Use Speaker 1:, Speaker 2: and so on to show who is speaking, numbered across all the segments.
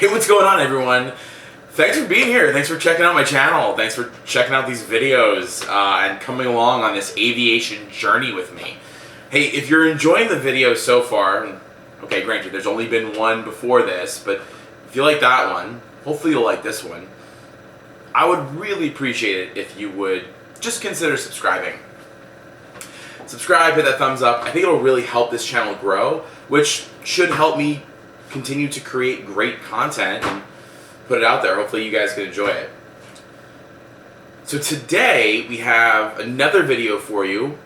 Speaker 1: Hey, what's going on, everyone? Thanks for being here. Thanks for checking out my channel. Thanks for checking out these videos and coming along on this aviation journey with me. Hey, if you're enjoying the video so far, okay, granted, there's only been one before this, but if you like that one, hopefully you'll like this one. I would really appreciate it if you would just consider subscribing. Subscribe, hit that thumbs up. I think it'll really help this channel grow, which should help me continue to create great content and put it out there. Hopefully you guys can enjoy it. So today we have another video for you.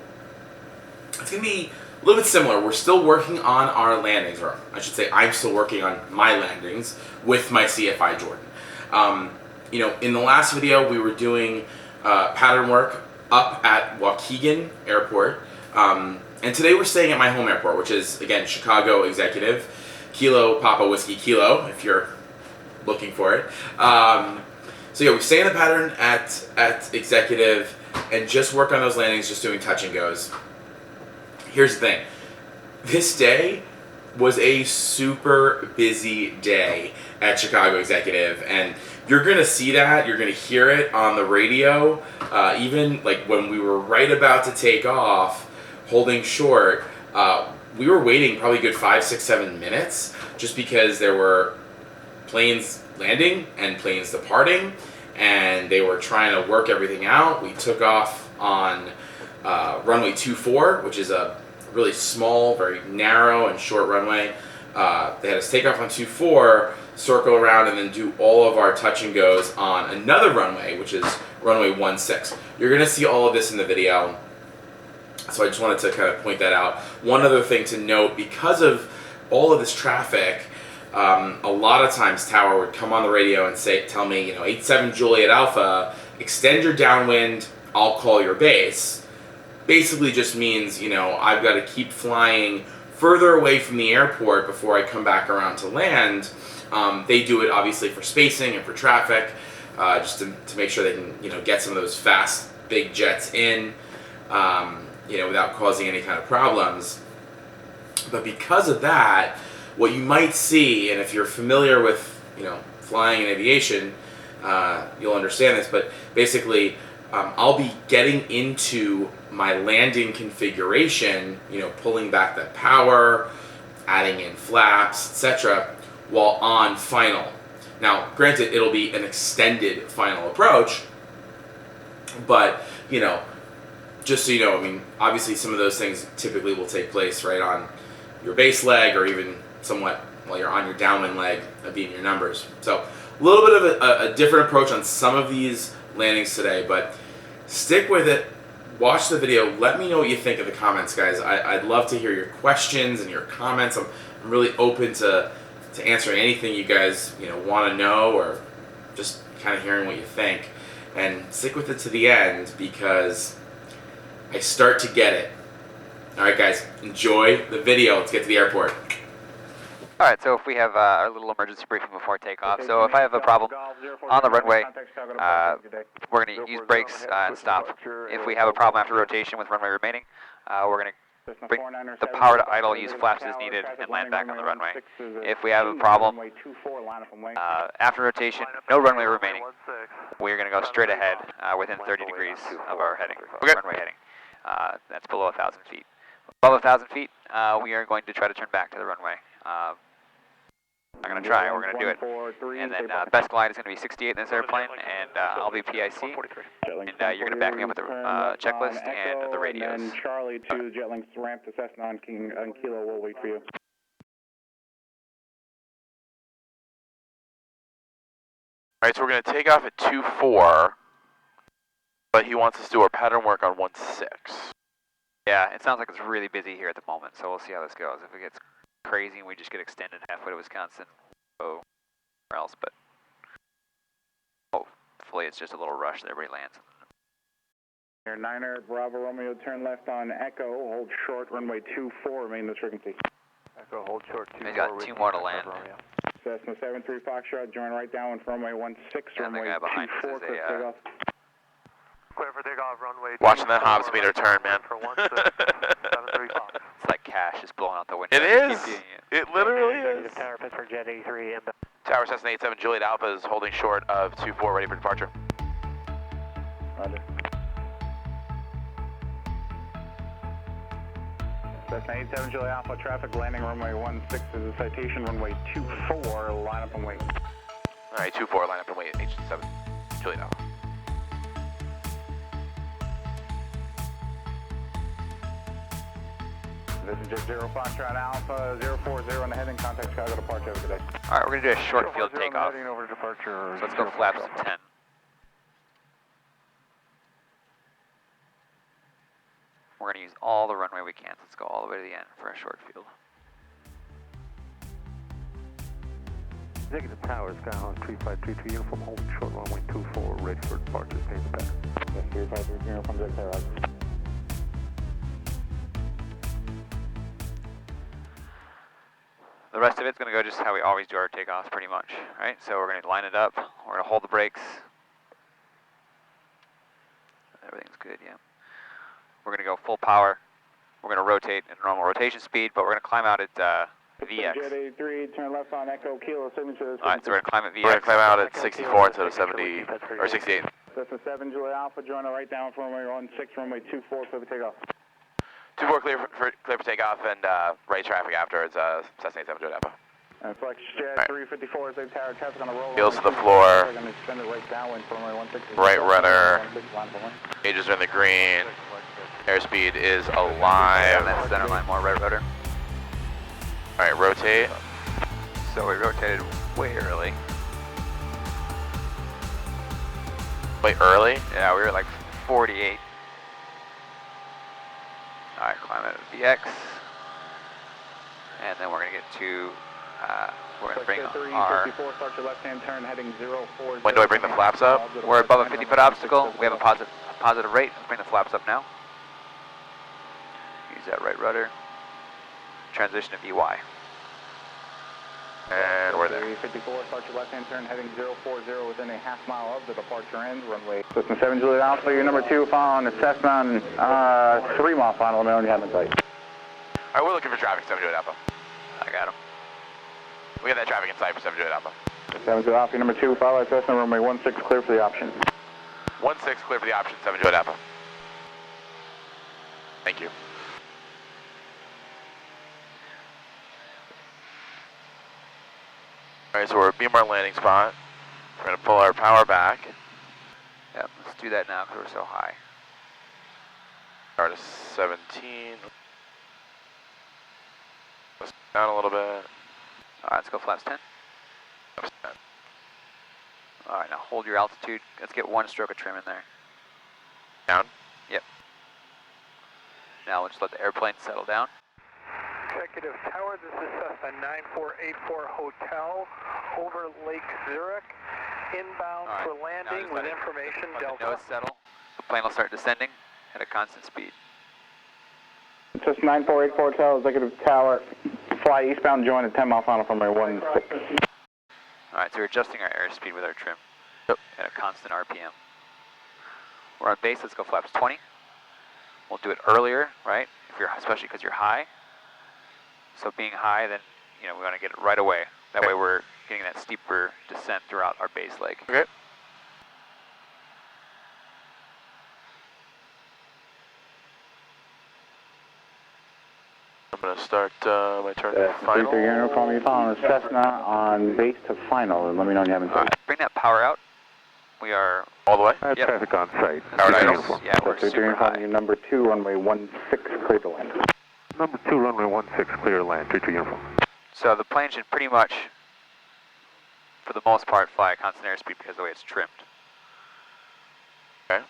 Speaker 1: It's going to be a little bit similar. We're still working on our landings, or I should say I'm still working on my landings with my CFI Jordan. You know, in the last video we were doing pattern work up at Waukegan Airport, and today we're staying at my home airport, which is, again, Chicago Executive, Kilo Papa Whiskey Kilo, if you're looking for it. So yeah, we stay in the pattern at Executive and just work on those landings, just doing touch and goes. Here's the thing. This day was a super busy day at Chicago Executive, and you're going to see that, you're going to hear it on the radio, even like when we were right about to take off, holding short, we were waiting probably a good 5, 6, 7 minutes just because there were planes landing and planes departing, and they were trying to work everything out. We took off on runway 24, which is a really small, very narrow and short runway. They had us take off on 24, circle around, and then do all of our touch and goes on another runway, which is runway 16. You're going to see all of this in the video, so I just wanted to kind of point that out. One other thing to note, because of all of this traffic, a lot of times Tower would come on the radio and tell me, 87 Juliet Alpha, extend your downwind, I'll call your base. Basically just means, I've got to keep flying further away from the airport before I come back around to land. They do it obviously for spacing and for traffic, just to make sure they can, get some of those fast, big jets in, without causing any kind of problems. But because of that, what you might see, and if you're familiar with, flying and aviation, you'll understand this, but basically, I'll be getting into my landing configuration, pulling back the power, adding in flaps, etc., while on final. Now, granted, it'll be an extended final approach, but, just so you know, obviously some of those things typically will take place right on your base leg, or even somewhat while you're on your downwind leg, being your numbers. So a little bit of a different approach on some of these landings today, but stick with it, watch the video, let me know what you think in the comments, guys. I'd love to hear your questions and your comments. I'm really open to answering anything you guys want to know, or just kind of hearing what you think. And stick with it to the end, because I start to get it. Alright guys, enjoy the video. Let's get to the airport.
Speaker 2: Alright, so if we have our little emergency briefing before takeoff, so if I have a problem on the runway, we're going to use brakes and stop. If we have a problem after rotation with runway remaining, we're going to bring the power to idle, use flaps as needed, and land back on the runway. If we have a problem after rotation, no runway remaining, we're going to go straight ahead within 30 degrees of our heading, runway heading. That's below 1,000 feet. Above 1,000 feet, we are going to try to turn back to the runway. I'm going to try, we're going to do it. And then best glide is going to be 68 in this airplane, and I'll be PIC. And you're going to back me up with the checklist and the radios.
Speaker 3: And Charlie to Jetlink's ramp to Cessna on Kilo, we'll wait for you.
Speaker 4: Alright, so we're going to take off at 2-4, but he wants us to do our pattern work on 1-6.
Speaker 2: Yeah, it sounds like it's really busy here at the moment, so we'll see how this goes. If it gets crazy and we just get extended halfway to Wisconsin, or else, but hopefully it's just a little rush that everybody lands.
Speaker 3: Air 9er, Bravo Romeo, turn left on Echo, hold short, runway 24, remain this frequency.
Speaker 5: Echo, hold short, 2-4.
Speaker 2: We've got 2 more to land.
Speaker 3: Cessna 73 Foxtrot, join right down with runway 16,
Speaker 2: And the
Speaker 3: runway
Speaker 2: guy behind us
Speaker 3: 24,
Speaker 2: is
Speaker 3: clear
Speaker 2: a,
Speaker 3: takeoff.
Speaker 5: Clear for takeoff, runway
Speaker 4: Watching that Hobbs meter turn, man.
Speaker 5: For 16, 73 Fox.
Speaker 2: It's like cash just blowing out the window.
Speaker 4: It is. It literally is.
Speaker 5: Tower, Pittsburgh Jet 83, inbound.
Speaker 4: Tower Cessna 87, Juliet Alpha is holding short of 24, ready for departure.
Speaker 3: Roger. Cessna 87, Juliet Alpha, traffic landing runway 16 is a citation, runway 24, line up and wait.
Speaker 4: Alright, 24, line up and wait, H7, Juliet Alpha.
Speaker 3: This is just 0 Foxtrot Alpha, 040 on the heading, contact Chicago departure, have a good day.
Speaker 2: Alright, we're going to do a short field takeoff.
Speaker 3: Heading over to departure.
Speaker 2: So let's go flaps 10. We're going to use all the runway we can. Let's go all the way to the end for a short field.
Speaker 5: Executive Tower, Skyhawk 3532, uniform holding short runway 24, ready for departure, stay in the pattern.
Speaker 3: Yes, 3532, uniform direct tower.
Speaker 2: The rest of it's going to go just how we always do our takeoffs pretty much, right? So we're going to line it up, we're going to hold the brakes. Everything's good, yeah. We're going to go full power. We're going to rotate at normal rotation speed, but we're going to climb out at VX.
Speaker 3: Jet 83, turn left on Echo, Kilo, signature.
Speaker 2: Alright, so we're going to climb at VX.
Speaker 4: We're going to climb out at 64 instead of 70, or 68.
Speaker 3: Cessna 7, Juliet Alpha, join the right down for runway 16, runway 24 for the takeoff.
Speaker 4: 24 clear for takeoff and right traffic afterwards, Cessna 87, Juliet Alpha.
Speaker 3: And Flex Jet
Speaker 4: Right.
Speaker 3: 354, Zig Tower, traffic on the roll.
Speaker 4: Heels to the floor.
Speaker 3: We're going to extend it right downwind for runway 16.
Speaker 4: Right rudder.
Speaker 3: 16, line for one.
Speaker 4: Gauges are in the green. Airspeed is
Speaker 2: Yeah,
Speaker 4: alive.
Speaker 2: that center line, more right rudder.
Speaker 4: Alright, rotate.
Speaker 2: So we rotated way early.
Speaker 4: Wait, early?
Speaker 2: Yeah, we were like 48. Alright, climb out at VX. And then we're going to get to, we're going to bring
Speaker 3: Flex Jet
Speaker 2: our,
Speaker 3: 354, start your left-hand turn, heading 040.
Speaker 4: When do I bring the flaps up?
Speaker 2: we're above a 50-foot obstacle. We have a positive rate. Let's bring the flaps up now. Use that right rudder. Transition to VY.
Speaker 4: And we're there.
Speaker 3: 354, start your left-hand turn, heading 040 within a half mile of the departure end, runway. Cessna 7, Juliet Alpha, your number 2, following the Cessna, 3-mile final, let me know when you have in sight.
Speaker 4: Alright, we're looking for traffic, 7 Juliet Alpha.
Speaker 2: I got him.
Speaker 4: We got that traffic in sight for 7 Juliet Alpha.
Speaker 3: 7 Juliet Alpha, your number 2, follow Cessna, runway 16, clear for the option.
Speaker 4: 16 clear for the option, 7 Juliet Alpha. Thank you. Alright, so we're at beam our landing spot. We're going to pull our power back.
Speaker 2: Yep, let's do that now because we're so high.
Speaker 4: Start at 17. Let's down a little bit.
Speaker 2: Alright, let's go flaps 10. Alright, now hold your altitude. Let's get one stroke of trim in there.
Speaker 4: Down.
Speaker 2: Yep. Now we'll just let the airplane settle down.
Speaker 5: Executive Tower, this is Cessna 9484 Hotel over Lake Zurich, inbound
Speaker 2: Alright,
Speaker 5: for
Speaker 2: now
Speaker 5: landing
Speaker 2: just
Speaker 5: with
Speaker 2: let it-
Speaker 5: information
Speaker 2: let the
Speaker 5: Delta.
Speaker 2: nose settle. The plane will start descending at a constant speed.
Speaker 3: Just 9484 Hotel, Executive Tower, fly eastbound, join at 10 mile final from runway 16.
Speaker 2: Alright, so we're adjusting our airspeed with our trim at a constant RPM. We're on base, let's go flaps 20. We'll do it earlier, right? If you're, especially because you're high. So being high, then we want to get it right away. That way we're getting that steeper descent throughout our base leg.
Speaker 4: Okay. I'm going to start my turn to final.
Speaker 3: Uniform, you following the Cessna on base to final, and let me know when you have in sight.
Speaker 2: Bring that power out. We are,
Speaker 4: All the way?
Speaker 5: Yep. Traffic on site.
Speaker 4: Power
Speaker 2: yeah,
Speaker 4: idles.
Speaker 2: yeah, we're super
Speaker 3: Uniform,
Speaker 2: high.
Speaker 3: your number 2, runway 16, clear to land.
Speaker 5: Number 2, runway 16, clear to land, 32 uniform.
Speaker 2: So the plane should pretty much, for the most part, fly at constant airspeed because of the way it's trimmed.
Speaker 4: Okay.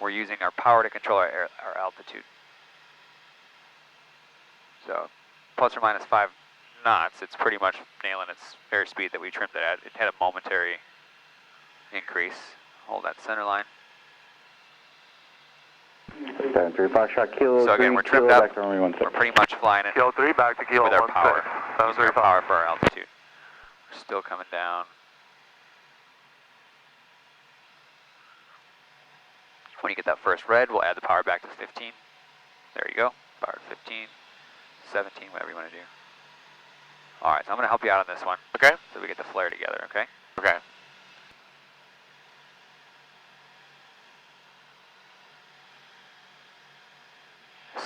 Speaker 2: We're using our power to control our altitude. So plus or minus 5 knots, it's pretty much nailing its airspeed that we trimmed it at. It had a momentary increase. Hold that center line.
Speaker 3: 73 Foxtrot Kilo.
Speaker 2: So again, we're trimmed
Speaker 3: Kilo,
Speaker 2: up.
Speaker 3: back to runway 16.
Speaker 2: We're pretty much flying it
Speaker 5: Kilo 3, back to Kilo
Speaker 2: with our
Speaker 5: 16.
Speaker 2: power. Using our power for our altitude. We're still coming down. When you get that first red, we'll add the power back to 15. There you go. Power to 15, 17, whatever you want to do. Alright, so I'm going to help you out on this one.
Speaker 4: Okay.
Speaker 2: So we get the flare together, okay?
Speaker 4: Okay.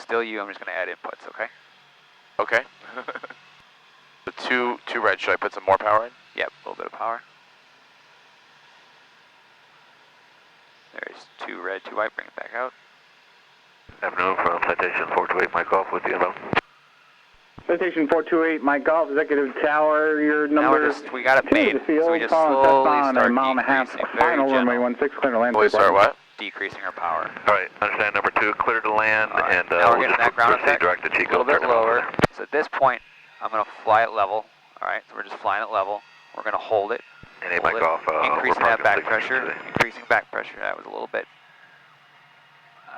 Speaker 2: Still you, I'm just going to add inputs, okay?
Speaker 4: Okay. The two red, should I put some more power in?
Speaker 2: Yep, a little bit of power. There's 2 red, 2 white, bring it back out.
Speaker 5: Afternoon from Citation 428, Mike Golf with you, hello.
Speaker 3: Citation 428, Mike Golf, Executive Tower, your number
Speaker 2: We got it made,
Speaker 3: the field,
Speaker 2: so we just
Speaker 3: calling
Speaker 2: slowly
Speaker 3: Cessna on
Speaker 2: start
Speaker 3: a mile and a half,
Speaker 2: decreasing, very
Speaker 3: final runway
Speaker 2: gentle,
Speaker 3: 16, clear to land.
Speaker 4: Boys, start what?
Speaker 2: decreasing our power.
Speaker 5: All right, understand number 2, clear to land,
Speaker 2: All right,
Speaker 5: and
Speaker 2: now we're
Speaker 5: we'll
Speaker 2: getting
Speaker 5: just
Speaker 2: that ground
Speaker 5: proceed
Speaker 2: effect,
Speaker 5: direct to
Speaker 2: a
Speaker 5: Chico.
Speaker 2: little bit
Speaker 5: turn it over
Speaker 2: lower.
Speaker 5: there.
Speaker 2: So at this point, I'm going to fly it level. All right, so we're just flying it level. We're going to hold it.
Speaker 5: And hey,
Speaker 2: Hold
Speaker 5: Mike
Speaker 2: it,
Speaker 5: Golf, we're
Speaker 2: increasing that
Speaker 5: parking
Speaker 2: back
Speaker 5: 6
Speaker 2: pressure.
Speaker 5: today.
Speaker 2: Increasing back pressure. That was a little bit.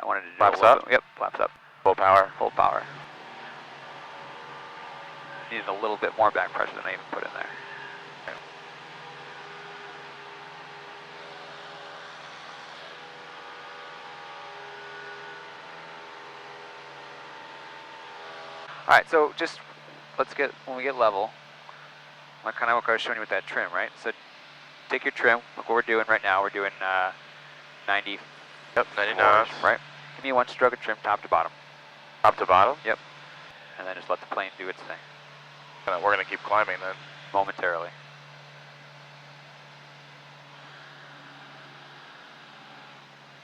Speaker 2: I wanted to do
Speaker 4: Flaps
Speaker 2: a little
Speaker 4: up?
Speaker 2: bit. Yep, flaps up.
Speaker 4: Full power.
Speaker 2: Full power. Needed a little bit more back pressure than I even put in there. All right, so just let's get, when we get level, I kind of what I was showing you with that trim, right? So take your trim, look what we're doing right now. We're doing 90.
Speaker 4: Yep, 90 knots.
Speaker 2: Right? Give me 1 stroke of trim top to bottom.
Speaker 4: Top to bottom?
Speaker 2: Yep. And then just let the plane do its thing
Speaker 4: We're going to keep climbing then.
Speaker 2: momentarily.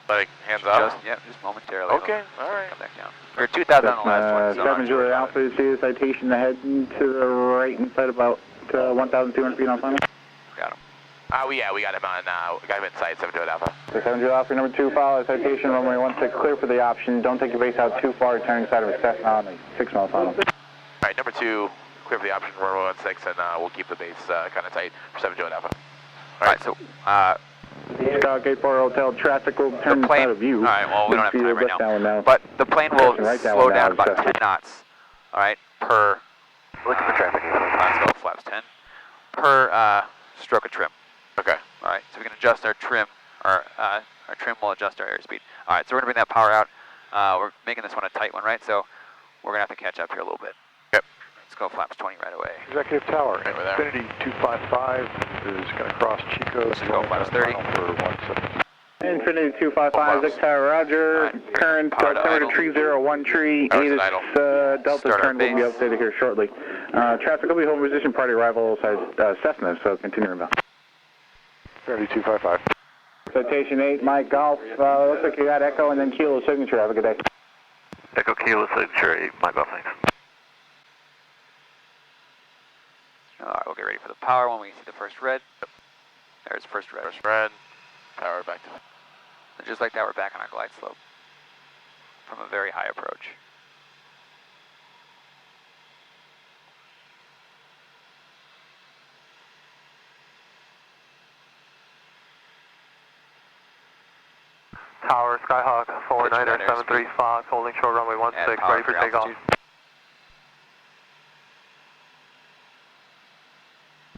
Speaker 4: Like, hands up?
Speaker 2: Just momentarily.
Speaker 4: Okay,
Speaker 2: It'll
Speaker 4: all right.
Speaker 2: come back down. We're 2,000 on the last one. So
Speaker 3: 7 Juliet Alpha, see the citation ahead to the right inside about 1,200 feet on final.
Speaker 2: Got him.
Speaker 4: Yeah, we got him on, we got him in sight, 7 Juliet Alpha.
Speaker 3: So 7 Juliet Alpha, number 2, follow citation, runway 16, clear for the option. Don't take your base out too far, turning side of a Cessna on a 6-mile final.
Speaker 4: All right, number 2, clear for the option, runway 16, and we'll keep the base kind of tight for 7 Juliet Alpha.
Speaker 2: All right, so
Speaker 3: Gate 4 Hotel, traffic will turn
Speaker 2: the plane,
Speaker 3: inside of you.
Speaker 2: all right, well, we don't have time right
Speaker 3: Left
Speaker 2: now. But the plane will slow down about 10 knots, all right, per,
Speaker 5: Looking for traffic.
Speaker 2: let's go flaps 10, per stroke of trim.
Speaker 4: Okay.
Speaker 2: All right, so we can adjust our trim, our trim will adjust our airspeed. All right, so we're gonna bring that power out. We're making this one a tight one, right? So we're gonna have to catch up here a little bit.
Speaker 4: Yep.
Speaker 2: Let's go flaps 20 right away.
Speaker 5: Executive Tower,
Speaker 4: Right over there.
Speaker 5: Infinity 255 is going to cross Chico.
Speaker 2: Let's go flaps 30.
Speaker 5: For 17.
Speaker 3: Infinity 255, Zix Tower, Roger.
Speaker 2: All right.
Speaker 3: Current,
Speaker 2: Power to
Speaker 3: clear to
Speaker 2: idle.
Speaker 3: tree 01 tree.
Speaker 4: Power to
Speaker 3: ATIS,
Speaker 4: idle.
Speaker 3: Delta
Speaker 2: Start our
Speaker 3: turn will be
Speaker 2: base.
Speaker 3: updated here shortly. Traffic will be holding position, party arrival size Cessna, so continue inbound.
Speaker 5: Infinity 255.
Speaker 3: Citation 8, Mike Golf. Looks like you got Echo and then Kilo signature. Have a good day.
Speaker 5: Echo Kilo signature 8, Mike Golf, thanks.
Speaker 2: All right, we'll get ready for the power when we see the first red. There's first red.
Speaker 4: First red, power back to
Speaker 2: And just like that, we're back on our glide slope from a very high approach.
Speaker 5: Tower, Skyhawk, 49er73 Fox, holding short runway 16,
Speaker 2: power
Speaker 5: ready for
Speaker 2: for
Speaker 5: takeoff.
Speaker 2: altitude.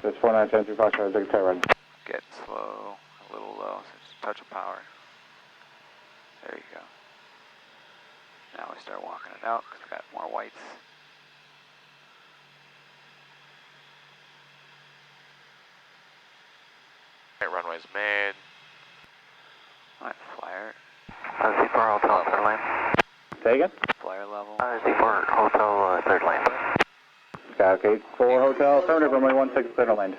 Speaker 3: That's 4973 Fox, Zix Tower, Roger.
Speaker 2: Get slow, a little low, so just a touch of power. There you go. Now we start walking it out because we got more whites.
Speaker 4: right, runway's made.
Speaker 2: All right, flyer,
Speaker 5: C4 Hotel, third lane.
Speaker 3: Say again?
Speaker 2: flyer level.
Speaker 5: C4 Hotel, third lane.
Speaker 3: Gate 4 Hotel, affirmative, runway 16, clear to land.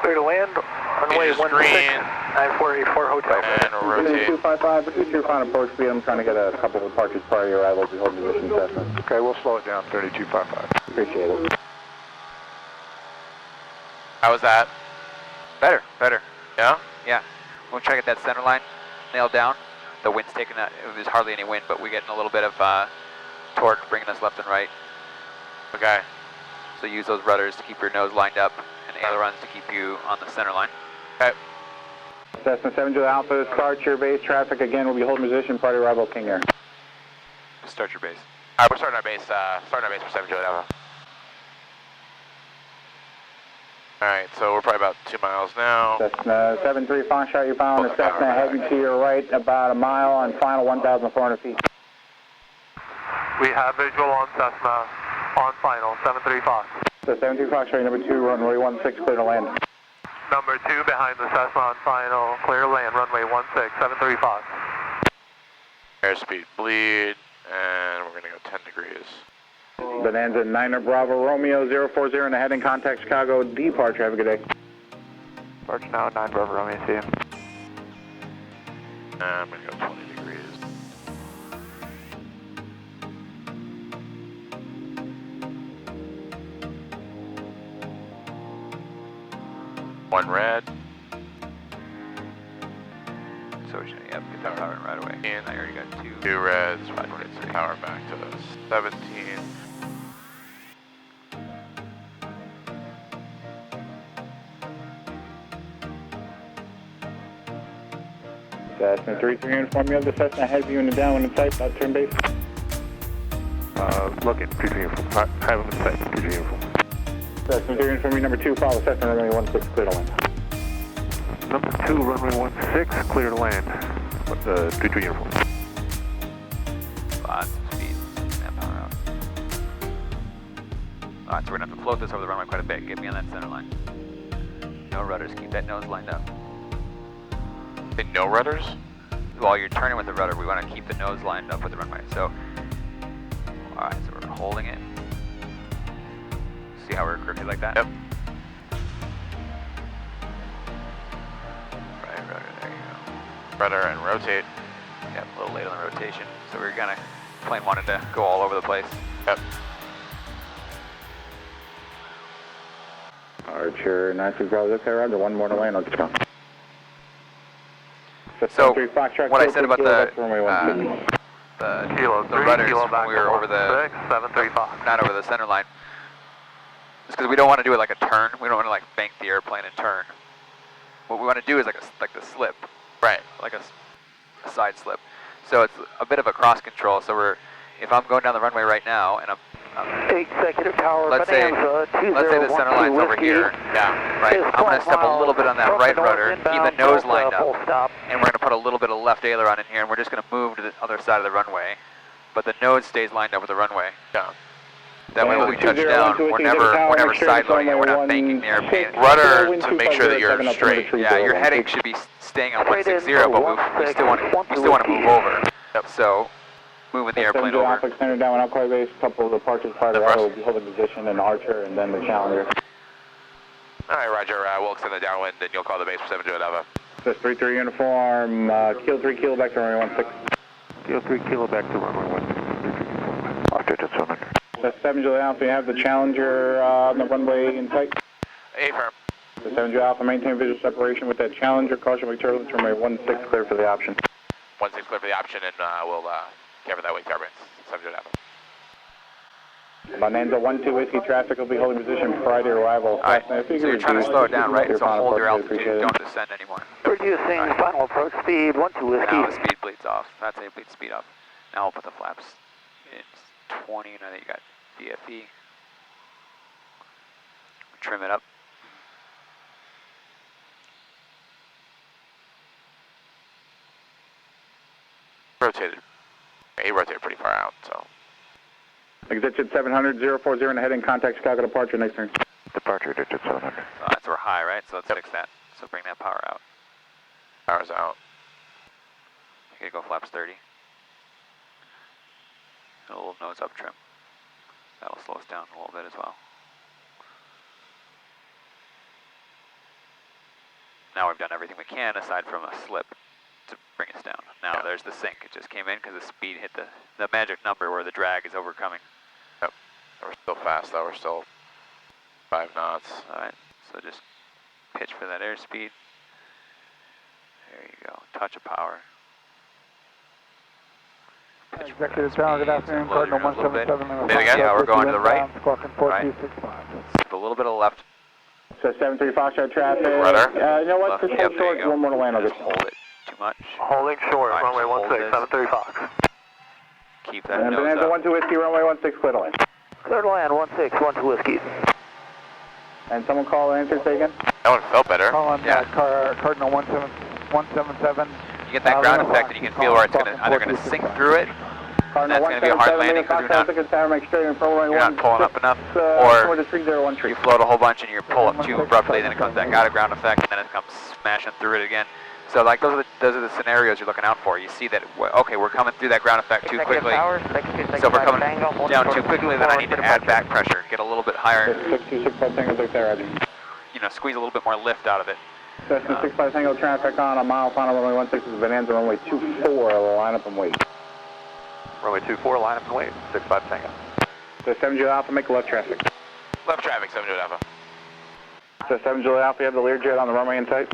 Speaker 5: Clear to land, runway
Speaker 4: It is
Speaker 5: 16,
Speaker 4: green.
Speaker 5: 9484 Hotel.
Speaker 4: And we'll rotate.
Speaker 3: 255, reduce your final approach speed. I'm trying to get a couple of departures prior to your arrival. Be holding position Cessna.
Speaker 5: Okay, we'll slow it down, 3255.
Speaker 3: Appreciate it.
Speaker 4: How was that?
Speaker 2: Better, better.
Speaker 4: Yeah?
Speaker 2: Yeah. We'll try to get that center line nailed down. The wind's taking that. There's hardly any wind, but we're getting a little bit of torque bringing us left and right.
Speaker 4: Okay.
Speaker 2: So use those rudders to keep your nose lined up and ailerons to keep you on the center line.
Speaker 4: Okay.
Speaker 3: Cessna 7 Juliet Alpha, start your base. Traffic again will be holding position. Party arrival, King Air.
Speaker 2: Start your base.
Speaker 4: All right, we're starting our base for 7 Juliet Alpha. All right, so we're probably about 2 miles now.
Speaker 3: Cessna 73 Foxtrot, you're following the Cessna heading to your right about a mile on final 1,400 feet.
Speaker 5: We have visual on Cessna on final, 7-3 Fox.
Speaker 3: So 7-3 Fox, number 2, runway 16, clear to land.
Speaker 5: Number 2 behind the Cessna on final, clear land, runway 16, 7-3 Fox.
Speaker 4: Airspeed bleed, and we're gonna go 10 degrees.
Speaker 3: Bonanza 9 Bravo Romeo 040 and heading contact Chicago departure. Have a good day.
Speaker 5: Departure now, 9 Bravo Romeo, see you.
Speaker 4: And I'm gonna go 20 degrees. One red.
Speaker 2: So we should, yep, get that power in right away.
Speaker 4: And
Speaker 2: I already got 2.
Speaker 4: 2 reds, 523. Power back to 17.
Speaker 3: Cessna 3-3 uniform, you have the Cessna ahead of you in the downwind in sight, about turn base.
Speaker 5: Looking, 3-3 uniform, have him in sight, 3-3 uniform.
Speaker 3: Cessna 3 uniform, you number 2, follow Cessna runway 16, clear to land.
Speaker 5: Number 2, runway 16, clear to land. 3-3 uniform.
Speaker 2: Lots of speed. And power out. Alright, so we're going to have to float this over the runway quite a bit. Get me on that center line. No rudders. Keep that nose lined up.
Speaker 4: No rudders?
Speaker 2: While you're turning with the rudder, we want to keep the nose lined up with the runway. So, alright, so we're holding it. See how we're crooked like that?
Speaker 4: Yep.
Speaker 2: Right, rudder, there you go.
Speaker 4: Rudder and rotate.
Speaker 2: Yep, a little late on the rotation. So we're gonna, plane wanted to go all over the place.
Speaker 4: Yep.
Speaker 3: Archer 9-3 Bravo, okay, roger, 1 more to land, let's go.
Speaker 2: So,
Speaker 3: 3 Foxtrot,
Speaker 2: what I said about the
Speaker 3: runway 16.
Speaker 2: the rudders when we were over the,
Speaker 5: 7-3 Fox.
Speaker 2: not over the center line, it's because we don't want to do it like a turn. We don't want to like bank the airplane and turn. What we want to do is like the slip,
Speaker 4: Right.
Speaker 2: like a side slip. So it's a bit of a cross control. So if I'm going down the runway right now and I'm
Speaker 6: Executive Tower,
Speaker 2: let's say the center line's over here,
Speaker 4: Yeah.
Speaker 2: right? I'm going to step a little bit on that right rudder, keep the nose lined up,
Speaker 6: stop.
Speaker 2: and we're going to put a little bit of left aileron in here, and we're just going to move to the other side of the runway, but the nose stays lined up with the runway.
Speaker 4: Yeah.
Speaker 2: That way when we touch down, we're never side-loading it, we're not banking the airplane.
Speaker 4: Rudder to make sure that you're straight.
Speaker 2: Yeah, your heading should be staying on 160, but we still want to move over. So, moving the airplane over.
Speaker 3: Alpha extended down on Alcoy base, couple of departures prior to that will be holding position and Archer and then the Challenger.
Speaker 4: Alright, roger. We'll extend the downwind and you'll call the base for 7 to Alpha.
Speaker 3: This 3-3 uniform, keel 3 kilo back to runway 16.
Speaker 5: Kilo 3 kilo back to runway 16, 3-3 uniform. After that's 700.
Speaker 3: That's 7 Juliet Alpha, you have the Challenger on the runway in sight.
Speaker 4: Affirm.
Speaker 3: The 7 Juliet Alpha, maintain visual separation with that Challenger, caution with turbulence, runway 16 clear for the option.
Speaker 4: 16 clear for the option and we'll cover that wing turbulence. 7 to Alpha.
Speaker 3: Bonanza 1-2 Whiskey traffic will be holding position prior to arrival.
Speaker 2: Alright, so you're trying to slow it down, right? So hold your altitude, don't descend anymore.
Speaker 6: Reducing final approach speed, 1-2 Whiskey.
Speaker 2: Now the speed bleeds off. That's how you bleed speed off. Now we'll put the flaps in 20, and I think you got VFE. Trim it up.
Speaker 4: Rotated. He rotated pretty far out, so.
Speaker 3: Exit 700, 040 and heading contact Chicago departure, next turn.
Speaker 5: Departure, digit 700.
Speaker 2: Alright, so we're high, right? So let's fix that. So bring that power out.
Speaker 4: Power's out.
Speaker 2: Okay, go flaps 30. A little nose up trim. That'll slow us down a little bit as well. Now we've done everything we can aside from a slip to bring us down. Now there's the sink. It just came in because the speed hit the magic number where the drag is overcoming.
Speaker 4: Yep. We're still fast though. We're still 5 knots.
Speaker 2: Alright, so just pitch for that airspeed. There you go. Touch of power.
Speaker 6: Executive Tower, good afternoon, Cardinal 177.
Speaker 2: Yeah, we're going to the right.
Speaker 6: Squawking
Speaker 2: Right.
Speaker 6: 4265.
Speaker 2: A little bit of left.
Speaker 3: So 7-3 Foxtrot traffic.
Speaker 4: Rudder.
Speaker 3: You know what? Just hold
Speaker 2: Yep, there
Speaker 3: short,
Speaker 2: you go.
Speaker 3: one more to land. I'll
Speaker 2: Just
Speaker 3: just
Speaker 2: hold it too much.
Speaker 5: Holding short,
Speaker 2: Alright,
Speaker 5: runway
Speaker 2: just hold
Speaker 5: 16,
Speaker 2: this.
Speaker 5: 73 Fox.
Speaker 2: Keep that
Speaker 3: And
Speaker 2: nose
Speaker 3: Bonanza
Speaker 2: up.
Speaker 3: 1-2 Whiskey, runway 16 clear to land.
Speaker 6: Clear to land, 16, 1-2 Whiskey.
Speaker 3: And someone call and answer, say again?
Speaker 4: That one felt better.
Speaker 6: Call on
Speaker 2: Yeah.
Speaker 6: Cardinal 177.
Speaker 2: You get that ground effect and you can feel where it's either going to sink through it That's going to be a hard landing because you're not pulling up enough, or you float a whole bunch and you pull up too abruptly, then it comes back out of ground effect, and then it comes smashing through it again. So like those are the scenarios you're looking out for. You see that, okay, we're coming through that ground effect too quickly. So if we're coming down too quickly, then I need to add back pressure, get a little bit higher. You know, squeeze a little bit more lift out of it.
Speaker 3: Cessna 65 Tango traffic on a mile final runway 16 is Bonanza runway 24, line up and wait.
Speaker 5: Runway 24, line up and wait, 65 Tango.
Speaker 3: So 7 Juliet Alpha, make a left traffic.
Speaker 4: Left traffic, 7 Juliet Alpha.
Speaker 3: So 7 Juliet Alpha, you have the Learjet on the runway in sight?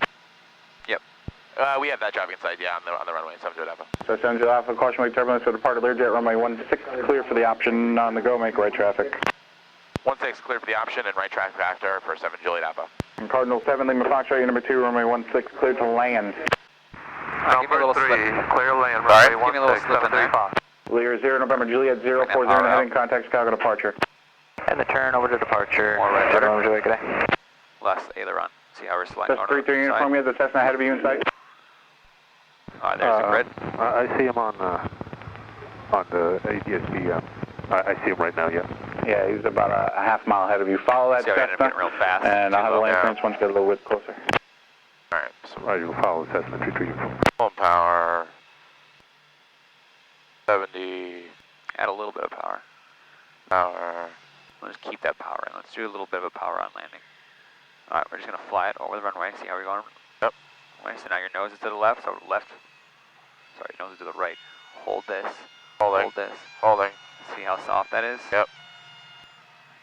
Speaker 4: Yep. We have that traffic in sight, yeah, on the runway, 7 Juliet Alpha.
Speaker 3: So 7 Juliet Alpha, caution wake turbulence for departed Learjet runway 16, clear for the option on the go, make right traffic.
Speaker 4: 16 clear for the option and right traffic after for 7 Juliet Alpha.
Speaker 3: And Cardinal 7, Lima Foxtrot, your number 2, runway 16, clear to land.
Speaker 2: Give me a little slip.
Speaker 5: Clear land,
Speaker 4: Sorry?
Speaker 2: Give me a little slip in there.
Speaker 3: Lear 0, November Juliet 040, heading contact Chicago departure.
Speaker 6: And the turn over to departure.
Speaker 2: More right rudder.
Speaker 6: Juliet, good day.
Speaker 2: Less aileron. See how we're sliding
Speaker 3: That's 3-3 uniform, we have the Cessna ahead of you in sight.
Speaker 2: Alright, there's the grid.
Speaker 5: I see him on the ADSB. I see him right now, yeah.
Speaker 3: Yeah, he's about a half mile ahead of you. Follow that
Speaker 2: See how we ended up
Speaker 3: Cessna,
Speaker 2: getting real fast.
Speaker 3: and I'll have a lane clearance once you get a little bit closer.
Speaker 4: Alright, so
Speaker 5: Roger, we'll follow Cessna 3 uniform.
Speaker 4: full power. 70.
Speaker 2: Add a little bit of power.
Speaker 4: Power.
Speaker 2: Let's keep that power in. Let's do a little bit of a power on landing. Alright, we're just going to fly it over the runway. See how we're going?
Speaker 4: Yep.
Speaker 2: Okay, so now your nose is to the left, so left. Sorry, your nose is to the right. Hold this.
Speaker 4: Holding.
Speaker 2: Hold this.
Speaker 4: Holding.
Speaker 2: See how soft that is?
Speaker 4: Yep.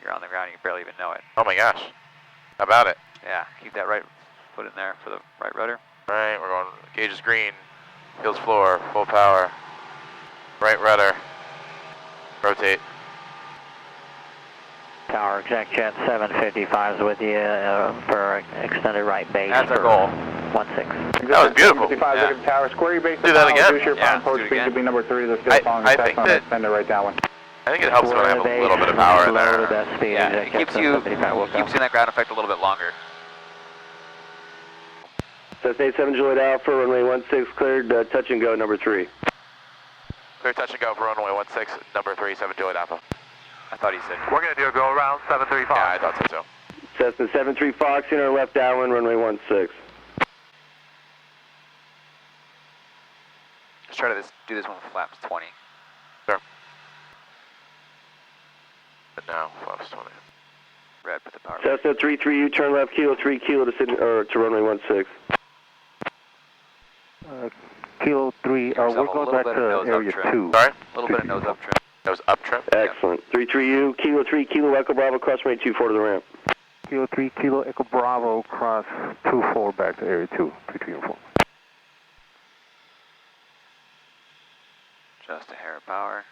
Speaker 2: You're on the ground, you barely even know it.
Speaker 4: Oh my gosh. How about it?
Speaker 2: Yeah, keep that right foot in there for the right rudder.
Speaker 4: Alright, we're going, gauge is green. Heels floor, full power. Right rudder. Rotate.
Speaker 6: Tower, exec jet 755 is with you for extended right base.
Speaker 2: That's our goal.
Speaker 6: 16.
Speaker 4: That was beautiful.
Speaker 3: 55,
Speaker 2: Yeah.
Speaker 3: look at the tower, square your base.
Speaker 4: Do that again.
Speaker 3: Reduce your
Speaker 2: Yeah,
Speaker 3: final
Speaker 2: do it
Speaker 3: speed
Speaker 2: again.
Speaker 3: to be number 3, the still following
Speaker 4: I
Speaker 3: the
Speaker 4: think
Speaker 3: Cessna,
Speaker 4: that-
Speaker 3: extend it right downwind.
Speaker 4: I think it helps when I have a little bit of power in there.
Speaker 6: Best speed,
Speaker 2: Yeah,
Speaker 6: exec
Speaker 2: it
Speaker 6: jet
Speaker 2: keeps you
Speaker 6: 755 will go.
Speaker 2: in that ground effect a little bit longer.
Speaker 7: Cessna 7 Juliet Alpha, runway 16 cleared, touch and go, number 3.
Speaker 4: Clear touch and go for runway 16, number 3, 7 Juliet Alpha.
Speaker 2: I thought he said.
Speaker 5: We're going to do a go around 735.
Speaker 4: Yeah, I thought so too.
Speaker 7: Cessna 73 Fox, in our left downwind, runway 16.
Speaker 2: Let's try to do this one with flaps 20.
Speaker 4: Sure. And now, flaps 20.
Speaker 2: Red, put the power.
Speaker 7: Cessna 33U, turn left, kilo 3 kilo to Sydney, or to runway 16.
Speaker 6: Kilo 3,
Speaker 2: yourself
Speaker 6: we're
Speaker 2: a
Speaker 6: going
Speaker 2: little
Speaker 6: back
Speaker 2: bit of
Speaker 6: to
Speaker 2: nose up
Speaker 6: area
Speaker 2: trim.
Speaker 6: 2.
Speaker 4: Sorry?
Speaker 2: A little bit of nose up trim.
Speaker 4: That was up trim?
Speaker 7: Excellent. 33U, kilo 3 kilo Echo Bravo, cross runway 24 to the ramp.
Speaker 6: Kilo 3, Kilo Echo Bravo, cross 24 back to area 2, 3 uniform.
Speaker 2: Just a hair of power.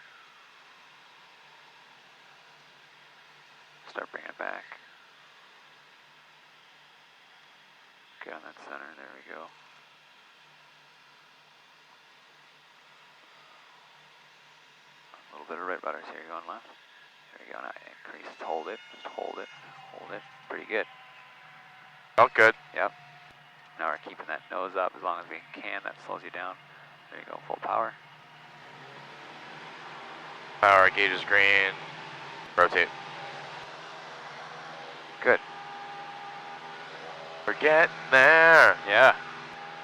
Speaker 2: Start bringing it back. Get on that center, there we go. A little bit of right rudders here, going left. There you go, now increase, hold it, just hold it, hold it. Pretty good.
Speaker 4: Felt good.
Speaker 2: Yep. Now we're keeping that nose up as long as we can, that slows you down. There you go, full power.
Speaker 4: Power, gauge is green. Rotate.
Speaker 2: Good.
Speaker 4: We're getting there.
Speaker 2: Yeah.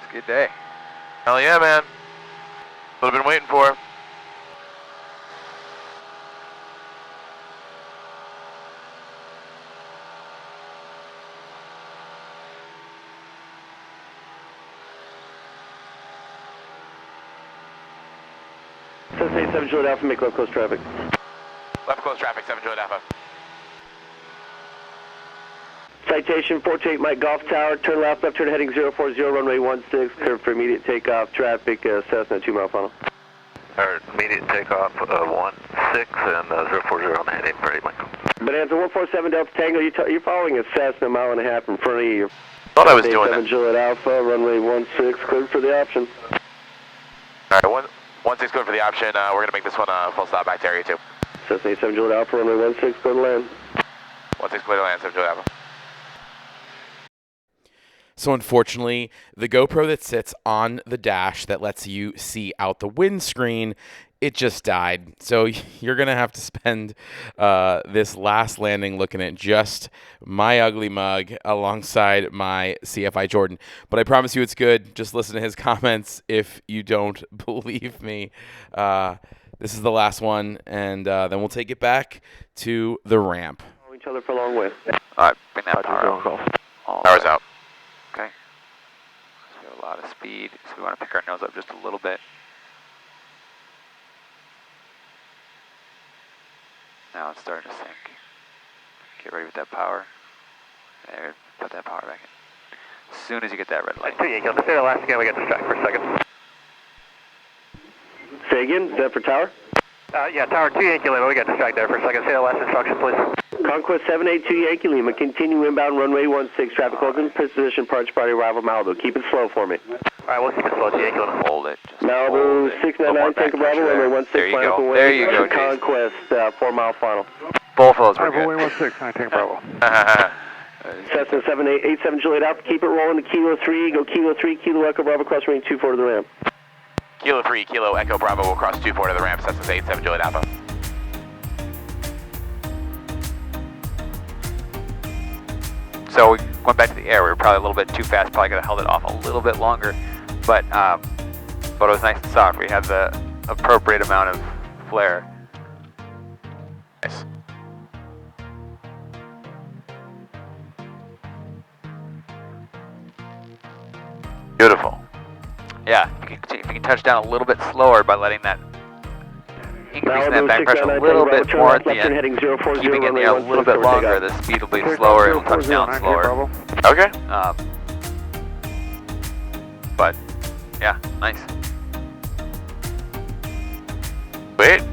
Speaker 2: It's a good day.
Speaker 4: Hell yeah, man. What I've been waiting for.
Speaker 7: Cessna 7 Juliet Alpha, make left close traffic.
Speaker 4: Left close traffic, 7 Juliet Alpha.
Speaker 7: Citation 48 Mike Golf Tower, turn left heading 040, runway 16, clear for immediate takeoff, traffic, Cessna 2 mile funnel.
Speaker 5: Alright, immediate takeoff, 16 and 040 on the heading for 8 Mike.
Speaker 7: Bonanza 147 Delta Tango, you're following a Cessna a mile and a half in front of you.
Speaker 4: Thought I was doing
Speaker 7: 7
Speaker 4: that.
Speaker 7: Juliet Alpha, runway 16, cleared for the option.
Speaker 4: Alright, 16 clear for the option. We're going to make this one a full stop back to area 2.
Speaker 7: Cessna 7 Juliet Alpha, runway 16, clear to land.
Speaker 4: 16 clear to land, 7 Juliet Alpha.
Speaker 1: So unfortunately, the GoPro that sits on the dash that lets you see out the windscreen it just died. So you're going to have to spend this last landing looking at just my ugly mug alongside my CFI Jordan. But I promise you it's good. Just listen to his comments if you don't believe me. This is the last one, and then we'll take it back to the ramp.
Speaker 7: Each other for a long way.
Speaker 2: All right, bring that power out.
Speaker 4: Power's out.
Speaker 2: Okay. So we have a lot of speed, so we want to pick our nose up just a little bit. Now it's starting to sink. Get ready with that power. There, put that power back in. As soon as you get that red light.
Speaker 5: Let's say the last again, we got distracted for a second.
Speaker 7: Say again, is that for tower?
Speaker 5: Yeah, Tower 2 Yankee Lima, we got distracted there for a second. Say the last instruction, please.
Speaker 7: Conquest 782 Yankee Lima, continue inbound runway 16, traffic holds in position, approach party arrival Malibu. Keep it slow for me.
Speaker 5: Alright, we'll keep it slow to Yankee Lima.
Speaker 2: Hold it. Just
Speaker 7: Malibu 699, take a Bravo, runway 16,
Speaker 2: there you
Speaker 7: final
Speaker 2: go.
Speaker 7: away.
Speaker 2: There you go, Jason.
Speaker 7: Conquest, 4 mile final.
Speaker 2: Both of those were
Speaker 6: Bravo,
Speaker 2: good.
Speaker 6: 16, take Bravo.
Speaker 7: Cessna 7887 Juliet Alpha, keep it rolling to Kilo 3, go Kilo 3, Kilo Echo Bravo, cross range 24 to the ramp.
Speaker 4: Kilo 3, Kilo Echo Bravo will cross 24 to the ramp. Cessna 87 Juliet Alpha.
Speaker 2: So we went back to the air. We were probably a little bit too fast. Probably could have held it off a little bit longer, but it was nice and soft. We had the appropriate amount of flare.
Speaker 4: Nice. Beautiful.
Speaker 2: Yeah, if you can touch down a little bit slower by letting that increasing that back pressure a little bit more at the end, keeping it in the air a little bit longer, the speed will be slower, it'll touch down slower.
Speaker 4: Okay.
Speaker 2: But, yeah, nice.
Speaker 4: Wait.